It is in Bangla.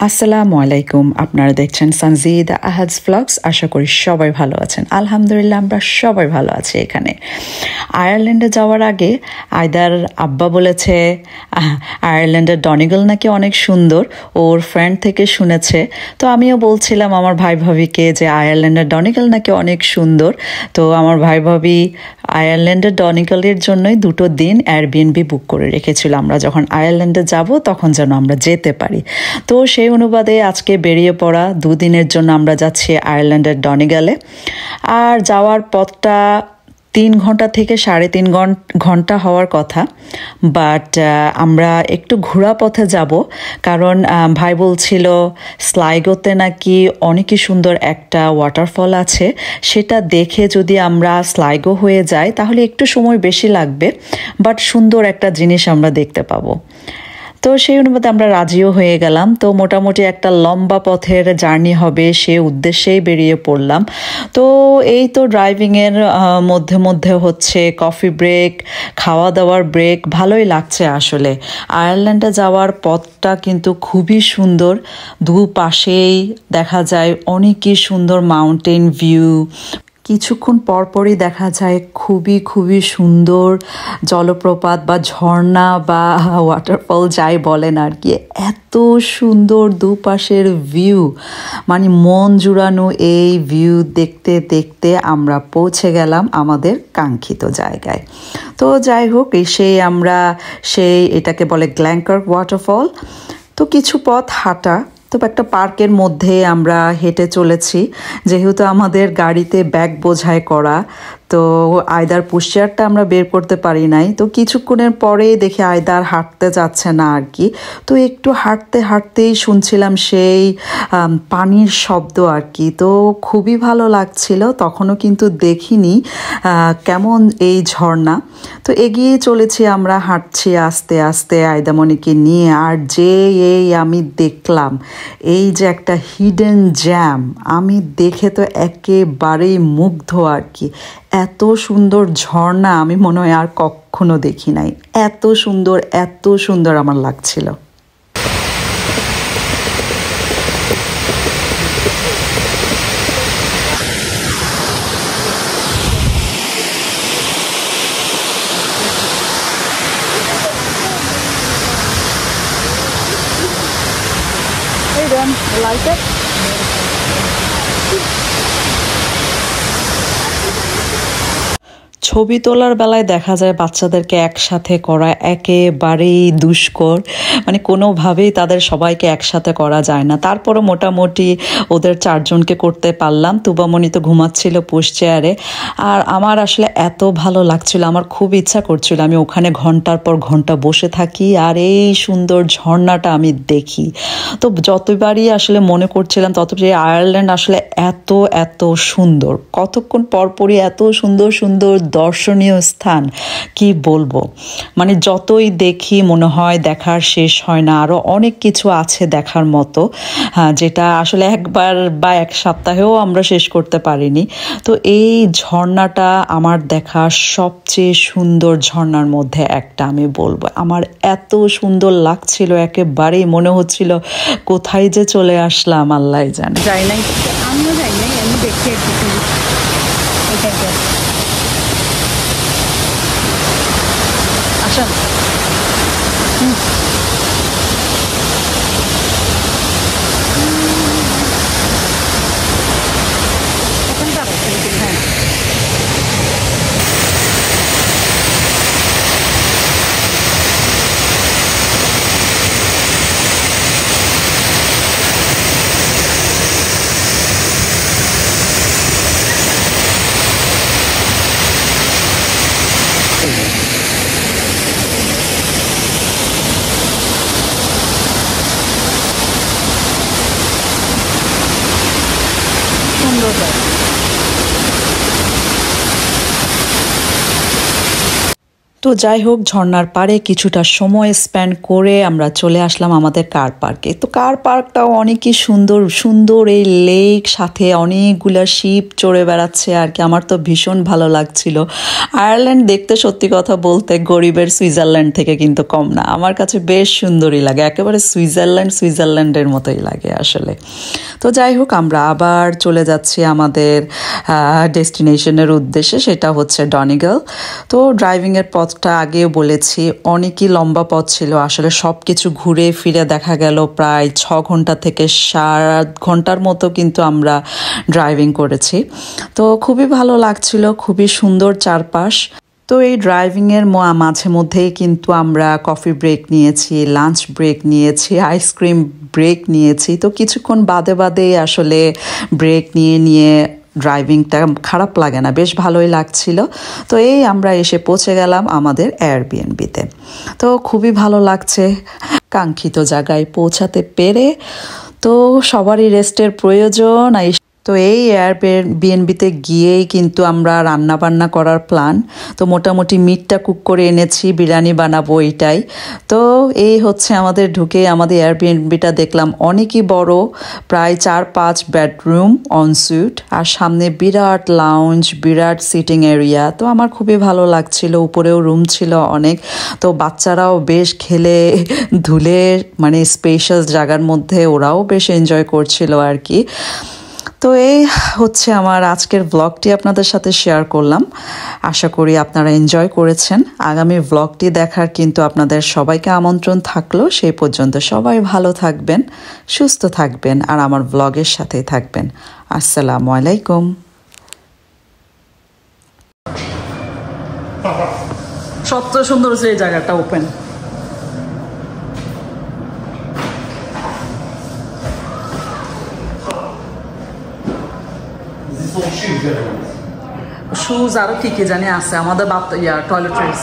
আসসালামু আলাইকুম। আপনারা দেখছেন সানজিদা আহাদস ভ্লগস। আশা করি সবাই ভালো আছেন। আলহামদুলিল্লাহ আমরা সবাই ভালো আছি। এখানে আয়ারল্যান্ডে যাওয়ার আগে আয়দার আব্বা বলেছে আয়ারল্যান্ডের ডনিগল নাকি অনেক সুন্দর, ওর ফ্রেন্ড থেকে শুনেছে। তো আমিও বলছিলাম আমার ভাই ভাবিকে যে আয়ারল্যান্ডের ডনিগল নাকি অনেক সুন্দর। তো আমার ভাই ভাবি আয়ারল্যান্ডের ডনিগলের জন্যই 2 দিন এয়ারবিএনবি বুক করে রেখেছিল, আমরা যখন আয়ারল্যান্ডে যাব তখন যেন আমরা যেতে পারি। তো সেই অনুবাদে আজকে বেরিয়ে পড়া 2 দিনের জন্য আমরা যাচ্ছি আয়ারল্যান্ডের ডনিগলে। আর যাওয়ার পথটা 3 ঘন্টা থেকে 3.5 ঘন্টা হওয়ার কথা, বাট আমরা একটু ঘোরা পথে যাব, কারণ ভাই বলছিল স্লাইগোতে নাকি অনেকই সুন্দর একটা ওয়াটারফল আছে, সেটা দেখে যদি আমরা স্লাইগো হয়ে যাই তাহলে একটু সময় বেশি লাগবে, বাট সুন্দর একটা জিনিস আমরা দেখতে পাবো। তো সেই অনুপাতে আমরা রাজিও হয়ে গেলাম। তো মোটামুটি একটা লম্বা পথের জার্নি হবে সে উদ্দেশ্যেই বেরিয়ে পড়লাম। তো এই তো ড্রাইভিংয়ের মধ্যে মধ্যে হচ্ছে কফি ব্রেক, খাওয়া দাওয়ার ব্রেক, ভালোই লাগছে আসলে। আয়ারল্যান্ডে যাওয়ার পথটা কিন্তু খুবই সুন্দর, দুপাশেই দেখা যায় অনেকই সুন্দর মাউন্টেন ভিউ। কিছুক্ষণ পরপরই দেখা যায় খুবই সুন্দর জলপ্রপাত বা ঝর্ণা বা ওয়াটারফল যাই বলেন আর কি, এত সুন্দর দুপাশের ভিউ, মানে মন জুড়ানো এই ভিউ দেখতে দেখতে আমরা পৌঁছে গেলাম আমাদের কাঙ্ক্ষিত জায়গায়। তো যাই হোক, আমরা এটাকে বলে গ্ল্যাঙ্কার্ক ওয়াটারফল। তো কিছু পথ হাঁটা, তো একটা পার্কের মধ্যে আমরা হেঁটে চলেছি, যেহেতু আমাদের গাড়িতে ব্যাগ বোঝাই করা, তো আয়দার পুশচেয়ারটা আমরা বের করতে পারি নাই। তো কিছুক্ষণের পরেই দেখি আয়দার হাঁটতে যাচ্ছে না আর কি। তো একটু হাঁটতেই শুনছিলাম সেই পানির শব্দ আর কি, তো খুবই ভালো লাগছিল। তখনও কিন্তু দেখিনি কেমন এই ঝর্ণা। তো এগিয়ে চলেছি আমরা, হাঁটছি আস্তে আস্তে আয়দামণিকে নিয়ে। আর আমি দেখলাম এই যে একটা হিডেন জ্যাম, আমি দেখে তো একেবারেই মুগ্ধ আর কি। এত সুন্দর ঝর্ণা আমি মনে হয় আর কখনো দেখি নাই, এত সুন্দর আমার লাগছিল। Hey Dan, you like it? ছবি তোলার বেলায় দেখা যায় বাচ্চাদেরকে একসাথে করা একেবারেই দুষ্কর, মানে কোনোভাবেই তাদের সবাইকে একসাথে করা যায় না। তারপরে মোটামুটি ওদের 4 জনকে করতে পারলাম। তুবামণি তো ঘুমাচ্ছিল পুশ চেয়ারে। আর আমার আসলে এত ভালো লাগছিল, আমার খুব ইচ্ছা করছিল আমি ওখানে ঘন্টার পর ঘন্টা বসে থাকি আর এই সুন্দর ঝর্ণাটা আমি দেখি। তো যতবারই আসলে মনে করছিলাম ততবারই আয়ারল্যান্ড আসলে এত সুন্দর, কতক্ষণ পরপরই এত সুন্দর দর্শনীয় স্থান, কি বলবো, মানে যতই দেখি মনে হয় দেখার শেষ হয় না। আরও অনেক কিছু আছে দেখার মতো, যেটা আসলে একবার বা 1 সপ্তাহেও আমরা শেষ করতে পারিনি। তো এই ঝর্ণাটা আমার দেখা সবচেয়ে সুন্দর ঝর্ণার মধ্যে একটা আমি বলবো। আমার এত সুন্দর লাগছিল, একেবারেই মনে হচ্ছিল কোথায় যে চলে আসলাম আল্লাহ জানে। যাই নাই, আমিও যাই নাই, আমি দেখি আসেন। হ্যাঁ, তো যাই হোক, ঝর্ণার পাড়ে কিছুটা সময় স্পেন্ড করে আমরা চলে আসলাম আমাদের কার পার্কে। তো কার পার্কটাও অনেকই সুন্দর সুন্দর, এই লেক সাথে অনেকগুলা শিপ চড়ে বেড়াচ্ছে আর কি। আমার তো ভীষণ ভালো লাগছিল। আয়ারল্যান্ড দেখতে সত্যি কথা বলতে গরিবের সুইজারল্যান্ড থেকে কিন্তু কম না, আমার কাছে বেশ সুন্দরই লাগে, একেবারে সুইজারল্যান্ডের মতোই লাগে আসলে। তো যাই হোক, আমরা আবার চলে যাচ্ছি আমাদের ডেস্টিনেশনের উদ্দেশ্যে, সেটা হচ্ছে ডনিগেল। তো ড্রাইভিংয়ের পথটা আগেও বলেছি অনেকই লম্বা পথ ছিল আসলে, সব কিছু ঘুরে ফিরে দেখা গেল প্রায় 6 ঘন্টা থেকে 7 ঘন্টার মতো কিন্তু আমরা ড্রাইভিং করেছি। তো খুবই ভালো লাগছিল, খুবই সুন্দর চারপাশ। তো এই ড্রাইভিংয়ের মাঝে মধ্যেই কিন্তু আমরা কফি ব্রেক নিয়েছি, লাঞ্চ ব্রেক নিয়েছি, আইসক্রিম ব্রেক নিয়েছি। তো কিছুক্ষণ বাদে বাদেই আসলে ব্রেক নিয়ে ড্রাইভিংটা খারাপ লাগে না, বেশ ভালোই লাগছিল। তো এই আমরা এসে পৌঁছে গেলাম আমাদের এয়ারবিএনবিতে। তো খুবই ভালো লাগছে কাঙ্ক্ষিত জায়গায় পৌঁছাতে পেরে। তো সবারই রেস্টের প্রয়োজন। তো এই এয়ারবিএনবিতে গিয়েই কিন্তু আমরা রান্না বান্না করার প্ল্যান। তো মোটামুটি মিটটা কুক করে এনেছি, বিরিয়ানি বানাবো এইটাই। তো এই হচ্ছে আমাদের ঢুকে আমাদের এয়ারবিএনবিটা দেখলাম অনেকই বড়, প্রায় 4-5 বেডরুম অনস্যুট, আর সামনে বিরাট লাউঞ্জ, বিরাট সিটিং এরিয়া। তো আমার খুবই ভালো লাগছিল, উপরেও রুম ছিল অনেক। তো বাচ্চারাও বেশ খেলে ধুলে মানে স্পেশাস জায়গার মধ্যে ওরাও বেশ এনজয় করছিল আর কি। তো এই হচ্ছে আমার আজকের ব্লগটি আপনাদের সাথে শেয়ার করলাম। আশা করি আপনারা এনজয় করেছেন। আগামী ব্লগটি দেখার কিন্তু আপনাদের সবাইকে আমন্ত্রণ থাকলো। সেই পর্যন্ত সবাই ভালো থাকবেন, সুস্থ থাকবেন, আর আমার ব্লগের সাথেই থাকবেন। আসসালামু আলাইকুম। সবচেয়ে সুন্দর হচ্ছে এই জায়গাটা ওপেন। শুজ আরো কি কি জানি আছে আমাদের টয়লেট্রিজ।